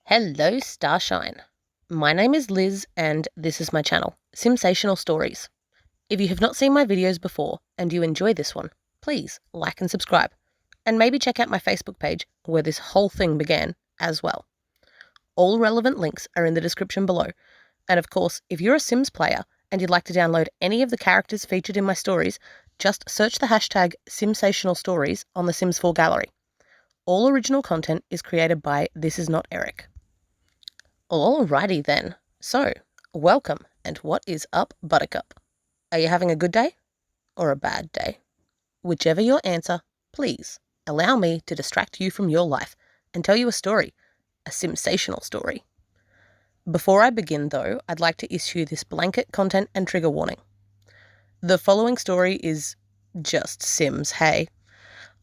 Hello, Starshine. My name is Liz and this is my channel, Simsational Stories. If you have not seen my videos before and you enjoy this one, please like and subscribe. And maybe check out my Facebook page where this whole thing began as well. All relevant links are in the description below. And of course, if you're a Sims player and you'd like to download any of the characters featured in my stories, just search the hashtag Simsational Stories on the Sims 4 gallery. All original content is created by This Is Not Eric. Alrighty then. So, welcome, and what is up, Buttercup? Are you having a good day? Or a bad day? Whichever your answer, please allow me to distract you from your life and tell you a story, a Simsational story. Before I begin though, I'd like to issue this blanket content and trigger warning. The following story is just Sims, hey.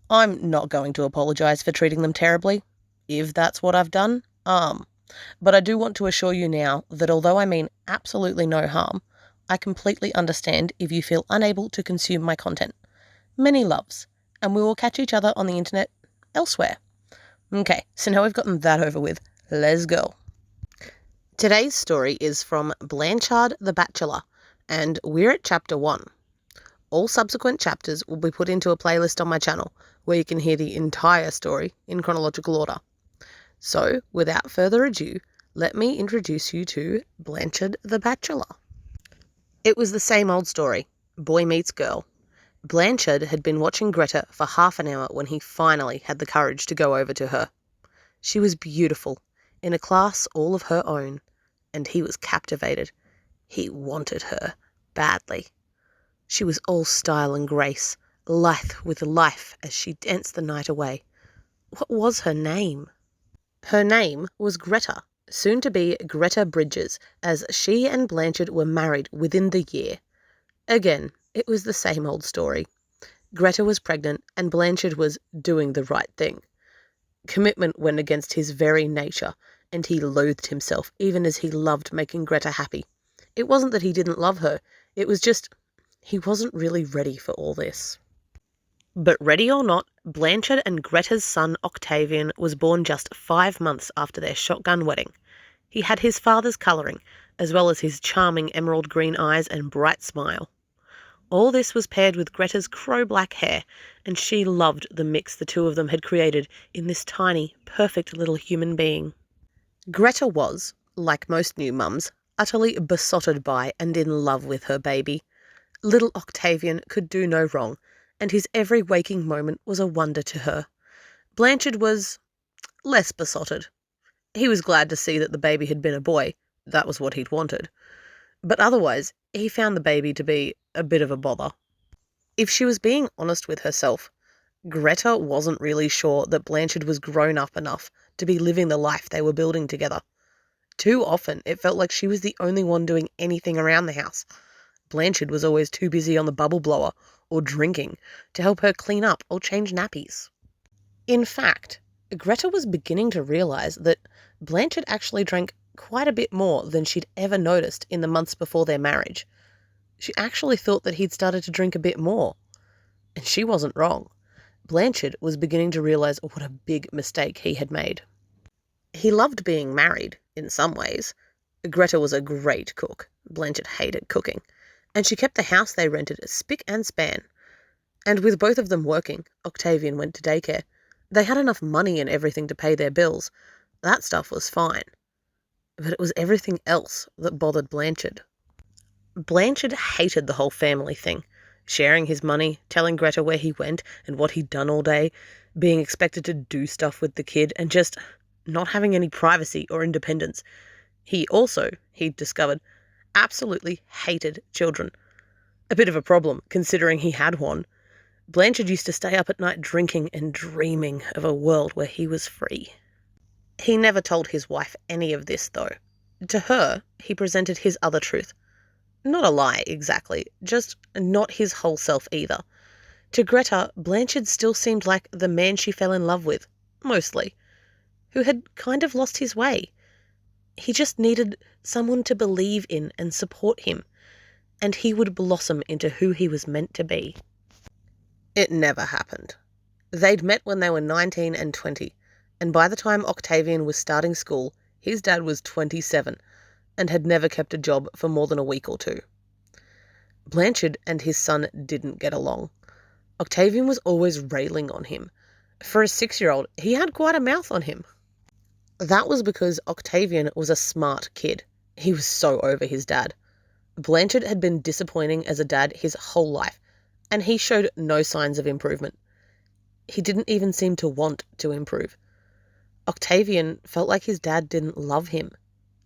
I'm not going to apologise for treating them terribly, if that's what I've done, But I do want to assure you now that although I mean absolutely no harm, I completely understand if you feel unable to consume my content. Many loves, and we will catch each other on the internet elsewhere. Okay, so now we've gotten that over with, let's go. Today's story is from Blanchard the Bachelor, and we're at chapter 1. All subsequent chapters will be put into a playlist on my channel, where you can hear the entire story in chronological order. So, without further ado, let me introduce you to Blanchard the Bachelor. It was the same old story, boy meets girl. Blanchard had been watching Greta for half an hour when he finally had the courage to go over to her. She was beautiful, in a class all of her own, and he was captivated. He wanted her, badly. She was all style and grace, lithe with life as she danced the night away. What was her name? Her name was Greta, soon to be Greta Bridges, as she and Blanchard were married within the year. Again, it was the same old story. Greta was pregnant and Blanchard was doing the right thing. Commitment went against his very nature, and he loathed himself even as he loved making Greta happy. It wasn't that he didn't love her, it was just he wasn't really ready for all this. But ready or not, Blanchard and Greta's son Octavian was born just 5 months after their shotgun wedding. He had his father's colouring, as well as his charming emerald green eyes and bright smile. All this was paired with Greta's crow-black hair, and she loved the mix the two of them had created in this tiny, perfect little human being. Greta was, like most new mums, utterly besotted by and in love with her baby. Little Octavian could do no wrong, and his every waking moment was a wonder to her. Blanchard was less besotted. He was glad to see that the baby had been a boy. That was what he'd wanted. But otherwise, he found the baby to be a bit of a bother. If she was being honest with herself, Greta wasn't really sure that Blanchard was grown up enough to be living the life they were building together. Too often, it felt like she was the only one doing anything around the house. Blanchard was always too busy on the bubble blower or drinking to help her clean up or change nappies. In fact, Greta was beginning to realise that Blanchard actually drank quite a bit more than she'd ever noticed in the months before their marriage. She actually thought that he'd started to drink a bit more. And she wasn't wrong. Blanchard was beginning to realise what a big mistake he had made. He loved being married, in some ways. Greta was a great cook. Blanchard hated cooking. And she kept the house they rented spick and span. And with both of them working, Octavian went to daycare. They had enough money and everything to pay their bills. That stuff was fine. But it was everything else that bothered Blanchard. Blanchard hated the whole family thing. Sharing his money, telling Greta where he went and what he'd done all day, being expected to do stuff with the kid, and just not having any privacy or independence. He'd discovered, absolutely hated children. A bit of a problem, considering he had one. Blanchard used to stay up at night drinking and dreaming of a world where he was free. He never told his wife any of this, though. To her, he presented his other truth. Not a lie, exactly, just not his whole self either. To Greta, Blanchard still seemed like the man she fell in love with, mostly, who had kind of lost his way. He just needed someone to believe in and support him, and he would blossom into who he was meant to be. It never happened. They'd met when they were 19 and 20, and by the time Octavian was starting school, his dad was 27 and had never kept a job for more than a week or two. Blanchard and his son didn't get along. Octavian was always railing on him. For a 6-year-old, he had quite a mouth on him. That was because Octavian was a smart kid. He was so over his dad. Blanchard had been disappointing as a dad his whole life, and he showed no signs of improvement. He didn't even seem to want to improve. Octavian felt like his dad didn't love him,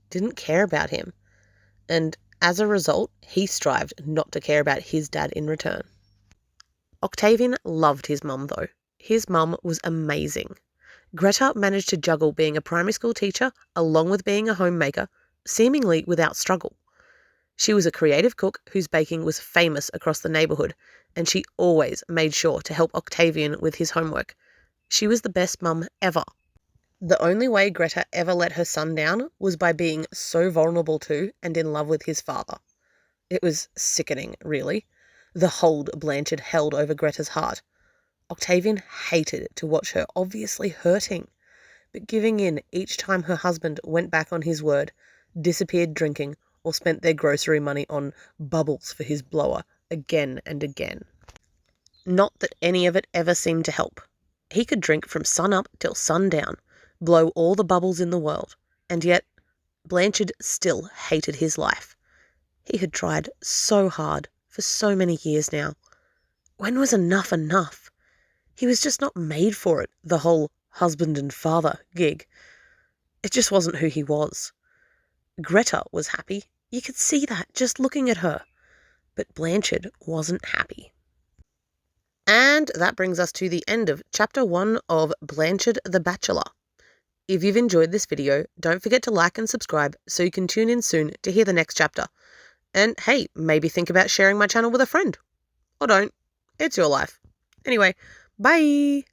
didn't care about him, and as a result, he strived not to care about his dad in return. Octavian loved his mum, though. His mum was amazing. Greta managed to juggle being a primary school teacher along with being a homemaker, seemingly without struggle. She was a creative cook whose baking was famous across the neighbourhood, and she always made sure to help Octavian with his homework. She was the best mum ever. The only way Greta ever let her son down was by being so vulnerable to and in love with his father. It was sickening, really, the hold Blanchard held over Greta's heart. Octavian hated to watch her obviously hurting, but giving in each time her husband went back on his word, disappeared drinking, or spent their grocery money on bubbles for his blower again and again. Not that any of it ever seemed to help. He could drink from sun up till sundown, blow all the bubbles in the world, and yet Blanchard still hated his life. He had tried so hard for so many years now. When was enough enough? He was just not made for it, the whole husband and father gig. It just wasn't who he was. Greta was happy. You could see that just looking at her. But Blanchard wasn't happy. And that brings us to the end of Chapter 1 of Blanchard the Bachelor. If you've enjoyed this video, don't forget to like and subscribe so you can tune in soon to hear the next chapter. And hey, maybe think about sharing my channel with a friend. Or don't. It's your life. Anyway, bye!